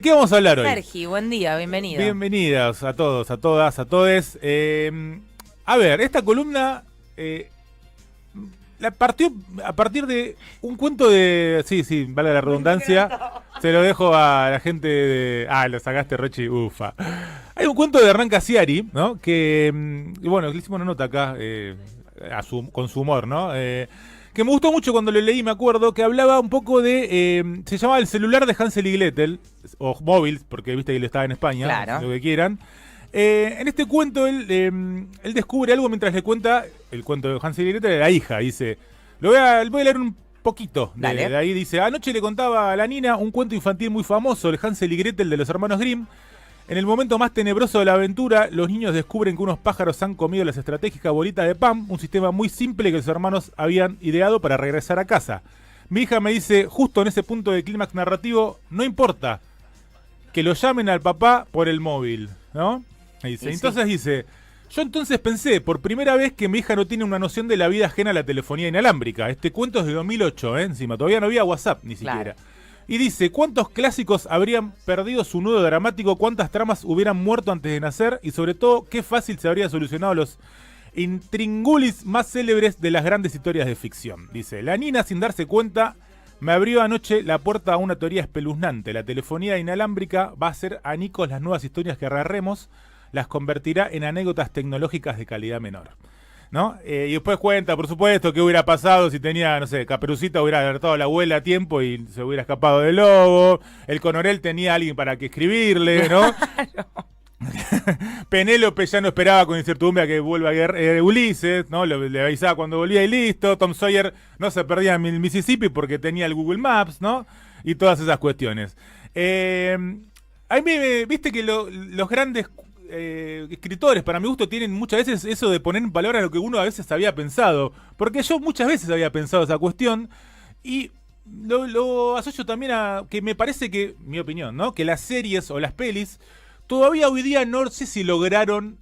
¿Qué vamos a hablar hoy? Sergi, buen día, bienvenido. Bienvenidos a todos, a todas, a todes. A ver, esta columna la partió a partir de un cuento de... Sí, vale la redundancia. Se lo dejo a la gente de... lo sacaste, Rochi, ufa. Hay un cuento de Hernán Cassiari, ¿no? Que, bueno, le hicimos una nota acá con su humor, ¿no? Que me gustó mucho cuando lo leí, me acuerdo, que hablaba un poco de... se llamaba El celular de Hansel y Gretel, o móvil, porque viste que él estaba en España, claro. lo que quieran. En este cuento él descubre algo mientras le cuenta el cuento de Hansel y Gretel a la hija. Dice, voy a leer un poquito de ahí. Dice, anoche le contaba a la Nina un cuento infantil muy famoso, el Hansel y Gretel de los hermanos Grimm. En el momento más tenebroso de la aventura, los niños descubren que unos pájaros han comido las estratégicas bolitas de pan, un sistema muy simple que los hermanos habían ideado para regresar a casa. Mi hija me dice, justo en ese punto de clímax narrativo, no importa, que lo llamen al papá por el móvil, ¿no? Dice. Entonces dice, yo entonces pensé, por primera vez, que mi hija no tiene una noción de la vida ajena a la telefonía inalámbrica. Este cuento es de 2008, encima, todavía no había WhatsApp ni siquiera. Claro. Y dice, ¿cuántos clásicos habrían perdido su nudo dramático? ¿Cuántas tramas hubieran muerto antes de nacer? Y sobre todo, qué fácil se habría solucionado los intríngulis más célebres de las grandes historias de ficción. Dice, la Nina, sin darse cuenta, me abrió anoche la puerta a una teoría espeluznante. La telefonía inalámbrica va a hacer añicos las nuevas historias que agarremos, las convertirá en anécdotas tecnológicas de calidad menor, ¿no? Y después cuenta, por supuesto, qué hubiera pasado si tenía, no sé, Caperucita hubiera alertado a la abuela a tiempo y se hubiera escapado del lobo. El Conorel tenía a alguien para que escribirle, ¿no? Penélope ya no esperaba con incertidumbre a que vuelva Ulises, ¿no? Le avisaba cuando volvía y listo. Tom Sawyer no se perdía en el Mississippi porque tenía el Google Maps, ¿no? Y todas esas cuestiones. A mí, viste que los grandes escritores, para mi gusto, tienen muchas veces eso de poner en palabras lo que uno a veces había pensado. Porque yo muchas veces había pensado esa cuestión y lo asocio también a que me parece que, mi opinión, ¿no? Que las series o las pelis todavía hoy día no sé si lograron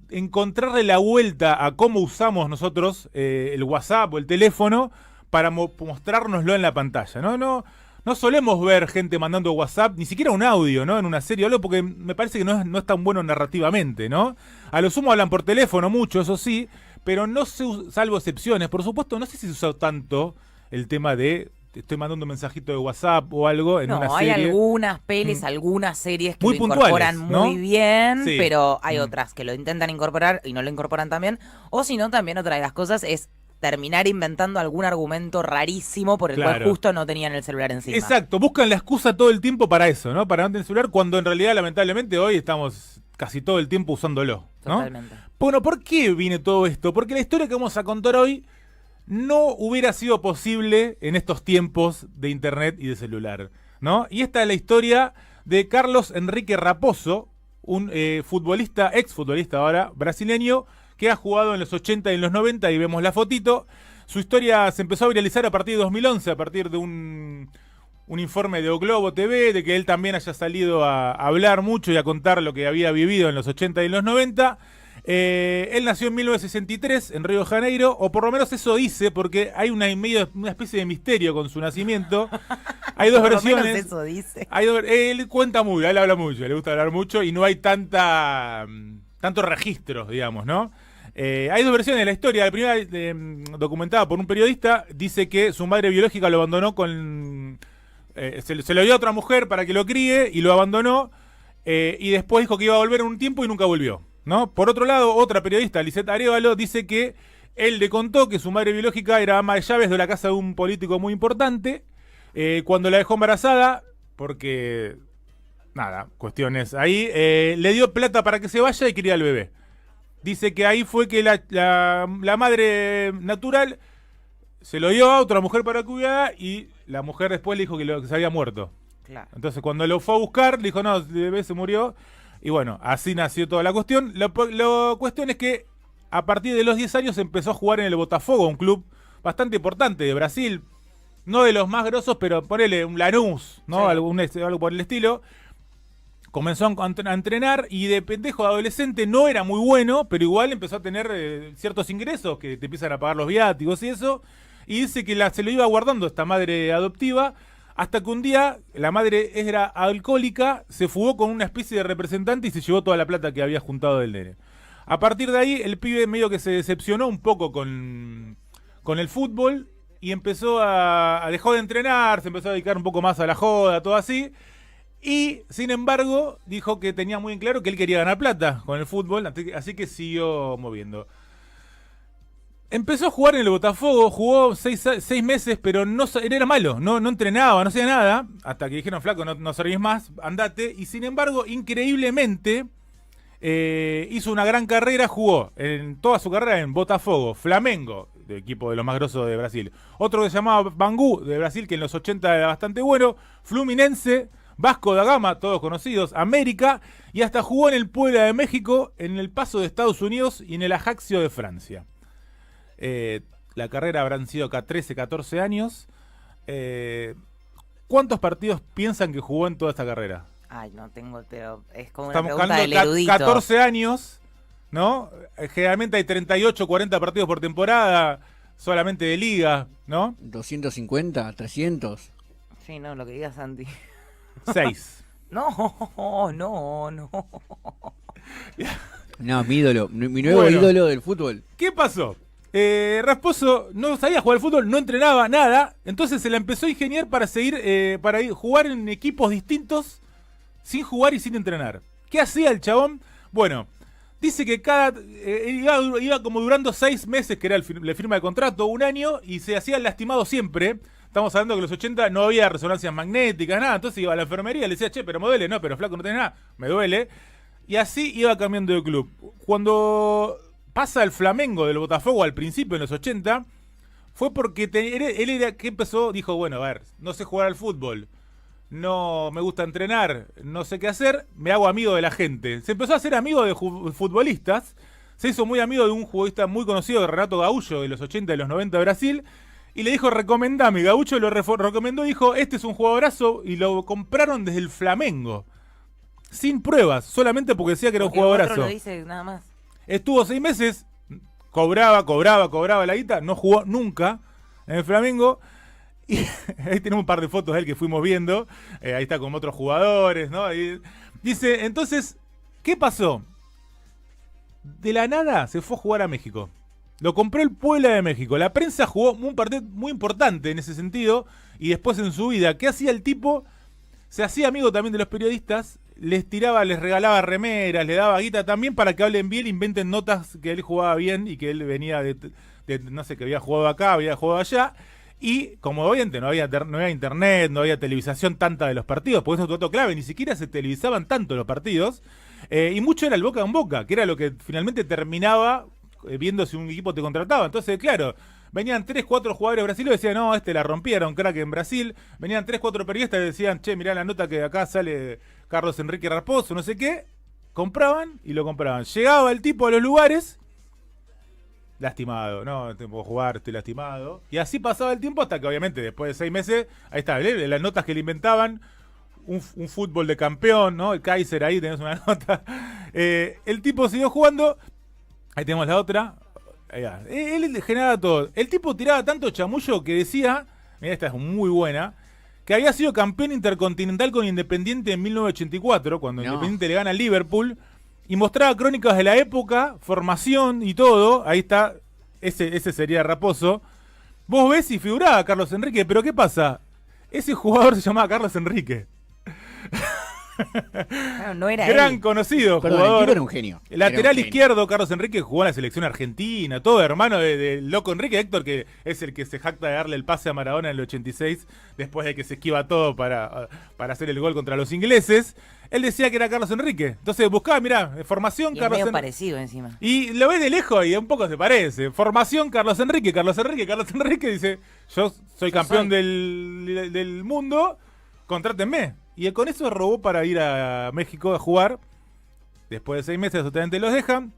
encontrarle la vuelta a cómo usamos nosotros el WhatsApp o el teléfono para mostrárnoslo en la pantalla, ¿no? No solemos ver gente mandando WhatsApp, ni siquiera un audio, ¿no? En una serie o algo, porque me parece que no es tan bueno narrativamente, ¿no? A lo sumo hablan por teléfono mucho, eso sí, pero no se salvo excepciones. Por supuesto, no sé si se usa tanto el tema de estoy mandando un mensajito de WhatsApp o algo en una serie. No, hay algunas pelis, algunas series que muy lo incorporan puntuales, ¿no? muy bien, Sí. pero hay otras que lo intentan incorporar y no lo incorporan también. O si no, también otra de las cosas es terminar inventando algún argumento rarísimo por el cual justo no tenían el celular encima. Exacto, buscan la excusa todo el tiempo para eso, ¿no? Para no tener el celular, cuando en realidad, lamentablemente, hoy estamos casi todo el tiempo usándolo, ¿no? Totalmente. Bueno, ¿por qué viene todo esto? Porque la historia que vamos a contar hoy no hubiera sido posible en estos tiempos de internet y de celular, ¿no? Y esta es la historia de Carlos Enrique Raposo, un futbolista, exfutbolista ahora, brasileño, que ha jugado en los 80 y en los 90, y vemos la fotito. Su historia se empezó a viralizar a partir de 2011, a partir de un informe de O Globo TV, de que él también haya salido a hablar mucho y a contar lo que había vivido en los 80 y en los 90. Él nació en 1963 en Río de Janeiro, o por lo menos eso dice, porque hay una especie de misterio con su nacimiento. Hay dos versiones. Por lo menos eso dice. Él cuenta mucho, él habla mucho, le gusta hablar mucho y no hay tanto registro, digamos, ¿no? Hay dos versiones de la historia. La primera, documentada por un periodista, dice que su madre biológica lo abandonó se lo dio a otra mujer para que lo críe y lo abandonó, y después dijo que iba a volver en un tiempo y nunca volvió, ¿no? Por otro lado, otra periodista, Lisette Arévalo, dice que él le contó que su madre biológica era ama de llaves de la casa de un político muy importante. Cuando la dejó embarazada, porque, nada, cuestiones ahí, le dio plata para que se vaya y quería al bebé. Dice que ahí fue que la madre natural se lo dio a otra mujer para cuidar y la mujer después le dijo que se había muerto. Claro. Entonces cuando lo fue a buscar, le dijo, no, el bebé se murió. Y bueno, así nació toda la cuestión. La cuestión es que a partir de los 10 años empezó a jugar en el Botafogo, un club bastante importante de Brasil. No de los más grosos, pero ponele un Lanús, ¿no? Sí. Algo por el estilo. Comenzó a entrenar y de pendejo de adolescente no era muy bueno, pero igual empezó a tener ciertos ingresos que te empiezan a pagar los viáticos y eso. Y dice que se lo iba guardando esta madre adoptiva hasta que un día la madre era alcohólica, se fugó con una especie de representante y se llevó toda la plata que había juntado del nene. A partir de ahí, el pibe medio que se decepcionó un poco con el fútbol y empezó dejó de entrenar, se empezó a dedicar un poco más a la joda, todo así. Y, sin embargo, dijo que tenía muy en claro que él quería ganar plata con el fútbol, así que siguió moviendo. Empezó a jugar en el Botafogo, jugó 6 meses, pero era malo, no entrenaba, no hacía nada, hasta que dijeron, flaco, no servís más, andate. Y sin embargo, increíblemente, hizo una gran carrera, jugó en toda su carrera en Botafogo, Flamengo, de equipo de los más grosos de Brasil. Otro que se llamaba Bangu, de Brasil, que en los 80 era bastante bueno, Fluminense, Vasco da Gama, todos conocidos, América, y hasta jugó en el Puebla de México, en el Paso de Estados Unidos y en el Ajaccio de Francia. La carrera habrán sido acá 13, 14 años. ¿Cuántos partidos piensan que jugó en toda esta carrera? Ay, no tengo, pero es como Estamos una pregunta del erudito. 14 años, ¿no? Generalmente hay 38, 40 partidos por temporada, solamente de liga, ¿no? 250, 300. Sí, no, lo que diga Santi. 6. No. No, mi ídolo, mi nuevo ídolo del fútbol. ¿Qué pasó? Rasposo no sabía jugar al fútbol, no entrenaba nada, entonces se la empezó a ingeniar para jugar en equipos distintos sin jugar y sin entrenar. ¿Qué hacía el chabón? Bueno, dice que iba como durando 6 meses, que era la firma de contrato, 1 año, y se hacía lastimado siempre. Estamos hablando que en los 80 no había resonancias magnéticas, nada, entonces iba a la enfermería y le decía, che, pero me duele, no, pero flaco, no tenés nada, me duele. Y así iba cambiando de club. Cuando pasa el Flamengo del Botafogo al principio, en los 80, fue porque él era que empezó, dijo, bueno, a ver, no sé jugar al fútbol, no me gusta entrenar, no sé qué hacer, me hago amigo de la gente. Se empezó a hacer amigo de futbolistas, se hizo muy amigo de un futbolista muy conocido, de Renato Gaúcho, de los 80 y los 90 de Brasil, y le dijo, recomendame. Gaúcho lo recomendó, dijo, este es un jugadorazo, y lo compraron desde el Flamengo, sin pruebas, solamente porque decía que era un jugadorazo. Lo dice nada más. Estuvo 6 meses, cobraba la guita, no jugó nunca en el Flamengo. Y ahí tenemos un par de fotos de él que fuimos viendo. Ahí está con otros jugadores, ¿no? Y dice, entonces, ¿qué pasó? De la nada se fue a jugar a México. Lo compró el Puebla de México. La prensa jugó un partido muy importante en ese sentido. Y después en su vida, ¿qué hacía el tipo? Se hacía amigo también de los periodistas. Les regalaba remeras, le daba guita también para que hablen bien, inventen notas que él jugaba bien y que él venía de no sé, que había jugado acá, había jugado allá. Y como obviamente no había internet, no había televisación tanta de los partidos, por eso es un dato clave, ni siquiera se televisaban tanto los partidos. Y mucho era el boca en boca, que era lo que finalmente terminaba viendo si un equipo te contrataba. Entonces, claro, venían 3, 4 jugadores brasileños y decían, no, la rompía, era un crack en Brasil. Venían 3, 4 periodistas y decían, che, mirá la nota que acá sale Carlos Enrique Rasposo, no sé qué. Compraban y lo compraban. Llegaba el tipo a los lugares, lastimado, no puedo jugar, estoy lastimado. Y así pasaba el tiempo hasta que obviamente después de 6 meses, ahí está, las notas que le inventaban, un fútbol de campeón, ¿no? El Kaiser, ahí tenés una nota. El tipo siguió jugando, ahí tenemos la otra. Él generaba todo. El tipo tiraba tanto chamullo que decía, mira, esta es muy buena, que había sido campeón intercontinental con Independiente en 1984, cuando Independiente le gana al Liverpool, y mostraba crónicas de la época, formación y todo. Ahí está, ese sería Raposo. Vos ves y figuraba Carlos Enrique, pero ¿qué pasa? Ese jugador se llamaba Carlos Enrique. No era gran él. Conocido. Perdón, jugador. el tipo era un genio. Lateral izquierdo, Carlos Enrique, jugó en la selección argentina, todo hermano del loco Enrique Héctor, que es el que se jacta de darle el pase a Maradona en el 86, después de que se esquiva todo para hacer el gol contra los ingleses. Él decía que era Carlos Enrique. Entonces buscaba, mirá, formación Y Carlos es medio Enrique. parecido encima. Y lo ves de lejos y un poco se parece. Formación Carlos Enrique, dice, yo soy campeón del mundo, contrátenme. Y con eso robó para ir a México a jugar. Después de 6 meses, absolutamente los dejan.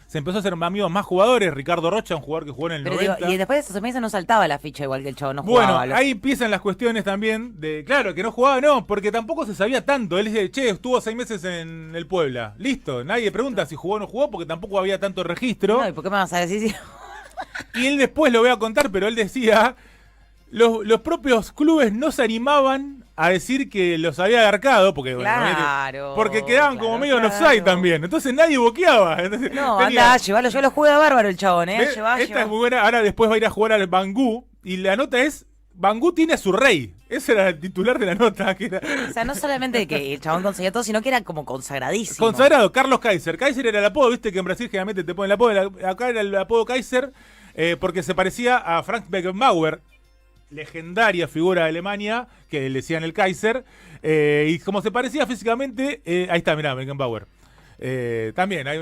Se empezó a hacer amigos más jugadores. Ricardo Rocha, un jugador que jugó en el 90. Digo, y después de esos 6 meses no saltaba la ficha igual que el chavo, no bueno, jugaba. ahí empiezan las cuestiones también de, claro, que no jugaba, no, porque tampoco se sabía tanto. Él dice, che, estuvo 6 meses en el Puebla. Listo, nadie pregunta si jugó o no jugó, porque tampoco había tanto registro. No, ¿y por qué me vas a decir? Y él después lo voy a contar, pero él decía los propios clubes no se animaban a decir que los había agarcado, porque, claro, porque quedaban como medio en offside también. Entonces nadie boqueaba. Entonces, no, anda, llévalo, yo lo juega bárbaro el chabón, Esta es muy buena. Ahora después va a ir a jugar al Bangú. Y la nota es, Bangú tiene a su rey. Ese era el titular de la nota. O sea, no solamente que el chabón conseguía todo, sino que era como consagradísimo. Consagrado, Carlos Kaiser. Kaiser era el apodo, viste que en Brasil generalmente te ponen el apodo. Acá era el apodo Kaiser porque se parecía a Frank Beckenbauer, legendaria figura de Alemania, que le decían el Kaiser. Y como se parecía físicamente, ahí está, mirá, Beckenbauer. También hay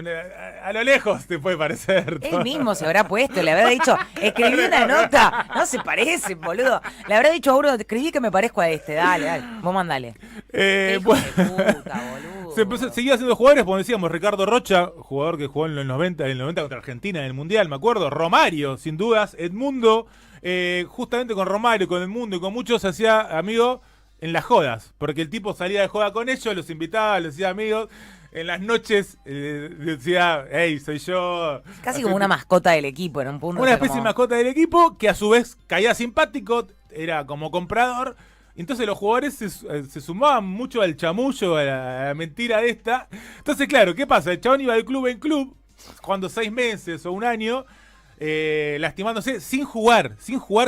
a lo lejos te puede parecer. Él mismo se habrá puesto, le habrá dicho, escribí una nota, no se parecen, boludo. Le habrá dicho a uno, escribí que me parezco a este, dale, vos mandale. Bueno, puta, boludo. Seguía haciendo jugadores, como decíamos, Ricardo Rocha, jugador que jugó en el 90 contra Argentina en el Mundial, me acuerdo. Romario, sin dudas. Edmundo, justamente con Romario, con Edmundo y con muchos se hacía amigo en las jodas, porque el tipo salía de joda con ellos, los invitaba, los hacía amigos. En las noches decía, hey, soy yo. Casi como una mascota del equipo en un punto. Una especie de mascota del equipo que a su vez caía simpático, era como comprador. Entonces los jugadores se sumaban mucho al chamullo, a la mentira esta. Entonces, claro, ¿qué pasa? El chabón iba de club en club, jugando 6 meses o un año, lastimándose, sin jugar.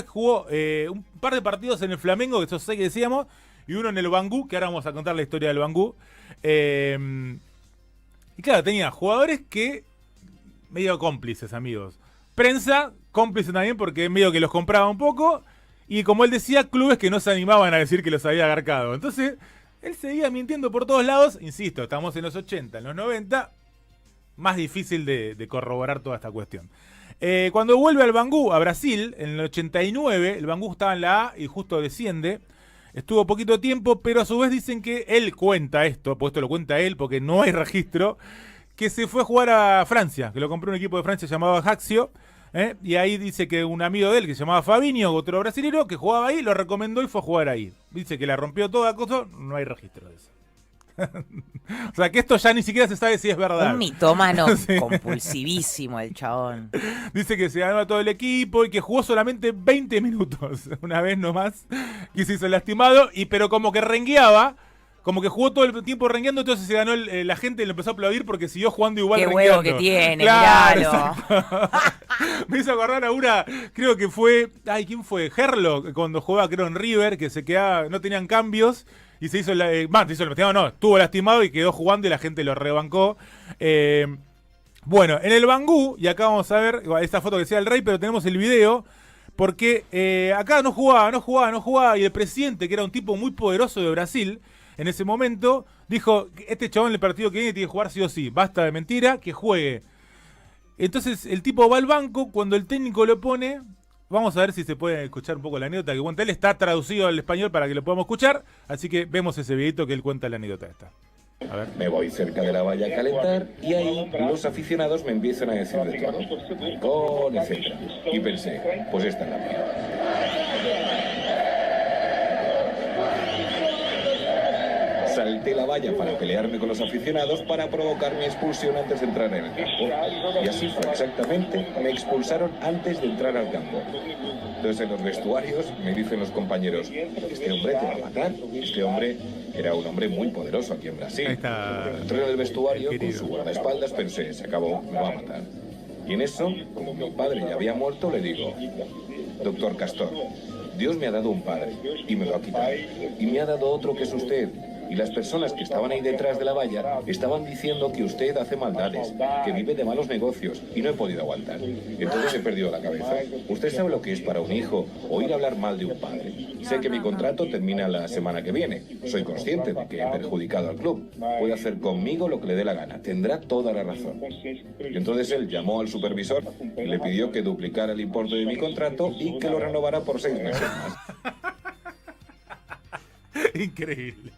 Jugó un par de partidos en el Flamengo, que esos 6 que decíamos, y uno en el Bangú, que ahora vamos a contar la historia del Bangú. Y claro, tenía jugadores que medio cómplices, amigos. Prensa, cómplice también porque medio que los compraba un poco. Y como él decía, clubes que no se animaban a decir que los había agarcado. Entonces, él seguía mintiendo por todos lados. Insisto, estamos en los 80, en los 90. Más difícil de corroborar toda esta cuestión. Cuando vuelve al Bangú, a Brasil, en el 89, el Bangú estaba en la A y justo desciende. Estuvo poquito tiempo, pero a su vez dicen que él cuenta esto, pues esto lo cuenta él porque no hay registro, que se fue a jugar a Francia, que lo compró un equipo de Francia llamado Ajaccio, y ahí dice que un amigo de él que se llamaba Fabinho, otro brasilero, que jugaba ahí, lo recomendó y fue a jugar ahí. Dice que la rompió toda cosa, no hay registro de eso. O sea que esto ya ni siquiera se sabe si es verdad. Un mitómano sí. Compulsivísimo el chabón. Dice que se ganó a todo el equipo y que jugó solamente 20 minutos. Una vez nomás que se hizo lastimado. Pero como que rengueaba, como que jugó todo el tiempo rengueando, entonces se ganó la gente y le empezó a aplaudir porque siguió jugando igual. Qué rengueando. Huevo que tiene, claro, me hizo acordar a una, creo que fue, ¿quién fue? Herlo, cuando jugaba creo en River, que se quedaba, no tenían cambios. Y se hizo estuvo lastimado y quedó jugando y la gente lo rebancó. Bueno, en el Bangú, y acá vamos a ver esta foto que decía el rey, pero tenemos el video, porque acá no jugaba, y el presidente, que era un tipo muy poderoso de Brasil, en ese momento, dijo, este chabón en el partido que viene tiene que jugar sí o sí, basta de mentira, que juegue. Entonces el tipo va al banco, cuando el técnico lo pone... Vamos a ver si se puede escuchar un poco la anécdota que cuenta él. Está traducido al español para que lo podamos escuchar. Así que vemos ese videito que él cuenta la anécdota esta. A ver. Me voy cerca de la valla a calentar y ahí los aficionados me empiezan a decir de todo. Gol, etc. Y pensé, pues esta es la mía. Salté la valla para pelearme con los aficionados para provocar mi expulsión antes de entrar en el campo. Y así fue exactamente, me expulsaron antes de entrar al campo. Entonces en los vestuarios me dicen los compañeros, este hombre te va a matar. Este hombre era un hombre muy poderoso aquí en Brasil. Entré en el vestuario con su guardaespaldas, pensé, se acabó, me va a matar. Y en eso, como mi padre ya había muerto, le digo, doctor Castor, Dios me ha dado un padre y me lo ha quitado. Y me ha dado otro que es usted. Y las personas que estaban ahí detrás de la valla estaban diciendo que usted hace maldades, que vive de malos negocios, y no he podido aguantar. Entonces he perdido la cabeza. ¿Usted sabe lo que es para un hijo oír hablar mal de un padre? Sé que mi contrato termina la semana que viene. Soy consciente de que he perjudicado al club. Puede hacer conmigo lo que le dé la gana. Tendrá toda la razón. Y entonces él llamó al supervisor y le pidió que duplicara el importe de mi contrato y que lo renovara por 6 meses más. Increíble.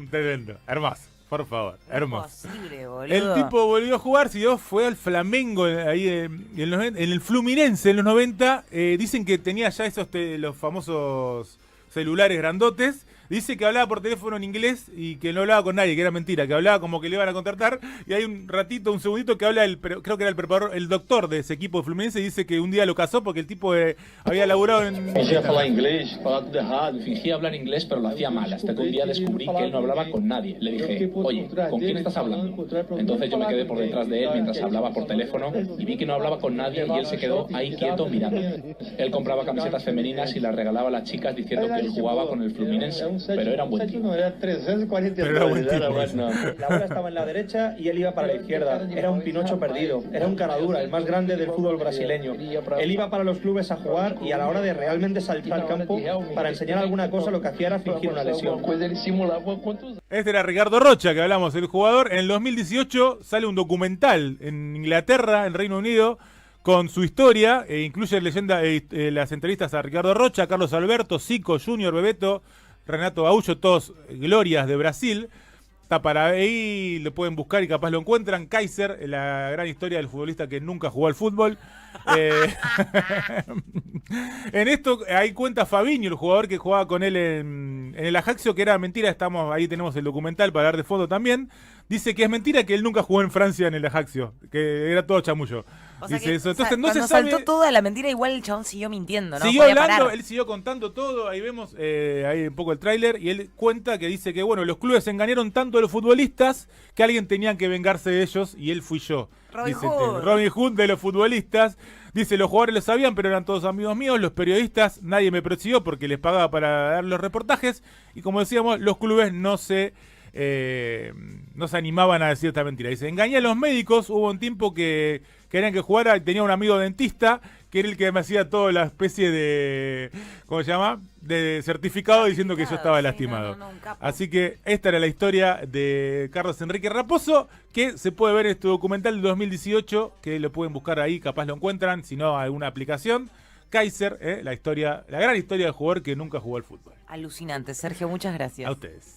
Tremendo. Hermoso. Por favor. Hermoso. Imposible, boludo. El tipo volvió a jugar, fue al Flamengo ahí en el Fluminense en los 90. Dicen que tenía ya los famosos celulares grandotes. Dice que hablaba por teléfono en inglés y que no hablaba con nadie, que era mentira, que hablaba como que le iban a contratar. Y hay un segundito que habla, creo que era el preparador, el doctor de ese equipo de Fluminense, y dice que un día lo casó porque el tipo había laburado en... Fingía hablar inglés, falaba todo errado. Fingía hablar inglés, pero lo hacía mal. Hasta que un día descubrí que él no hablaba con nadie. Le dije, oye, ¿con quién estás hablando? Entonces yo me quedé por detrás de él mientras hablaba por teléfono y vi que no hablaba con nadie y él se quedó ahí quieto mirando. Él compraba camisetas femeninas y las regalaba a las chicas diciendo que él jugaba con el Fluminense, pero era un buen tipo. Pero era buen tipo. La bola estaba en la derecha y él iba para la izquierda. Era un Pinocho perdido. Era un caradura, el más grande del fútbol brasileño. Él iba para los clubes a jugar y a la hora de realmente saltar al campo para enseñar alguna cosa, lo que hacía era fingir una lesión. Este era Ricardo Rocha, que hablamos, el jugador. En el 2018 sale un documental en Inglaterra, en Reino Unido, con su historia, incluye las entrevistas a Ricardo Rocha, Carlos Alberto, Zico, Junior, Bebeto, Renato Gaúcho, todos glorias de Brasil. Está para ahí, lo pueden buscar y capaz lo encuentran. Kaiser, la gran historia del futbolista que nunca jugó al fútbol. En esto ahí cuenta Fabinho, el jugador que jugaba con él en el Ajaccio, que era mentira. Ahí tenemos el documental para dar de fondo también. Dice que es mentira que él nunca jugó en Francia en el Ajaccio, que era todo chamullo. O sea dice que, eso. Entonces no se cuando sabe. saltó toda la mentira, igual el chabón siguió mintiendo, ¿no? Siguió Podía hablando, parar. él siguió contando todo. Ahí vemos ahí un poco el tráiler. Y él cuenta que dice que, bueno, los clubes engañaron tanto a los futbolistas que alguien tenía que vengarse de ellos y él fui yo. Robin Dice, Hood. Robin Hood de los futbolistas. Dice, los jugadores lo sabían, pero eran todos amigos míos. Los periodistas, nadie me persiguió porque les pagaba para dar los reportajes. Y como decíamos, los clubes no se animaban a decir esta mentira. Dice, engañé a los médicos. Hubo un tiempo que querían que jugara. Tenía un amigo dentista que era el que me hacía toda la especie de, ¿cómo se llama? De certificado diciendo que yo estaba lastimado. Un capo. Así que esta era la historia de Carlos Enrique Raposo, que se puede ver en este documental del 2018, que lo pueden buscar ahí, capaz lo encuentran, si no alguna aplicación. Kaiser, la gran historia del jugador que nunca jugó al fútbol. Alucinante, Sergio, muchas gracias. A ustedes.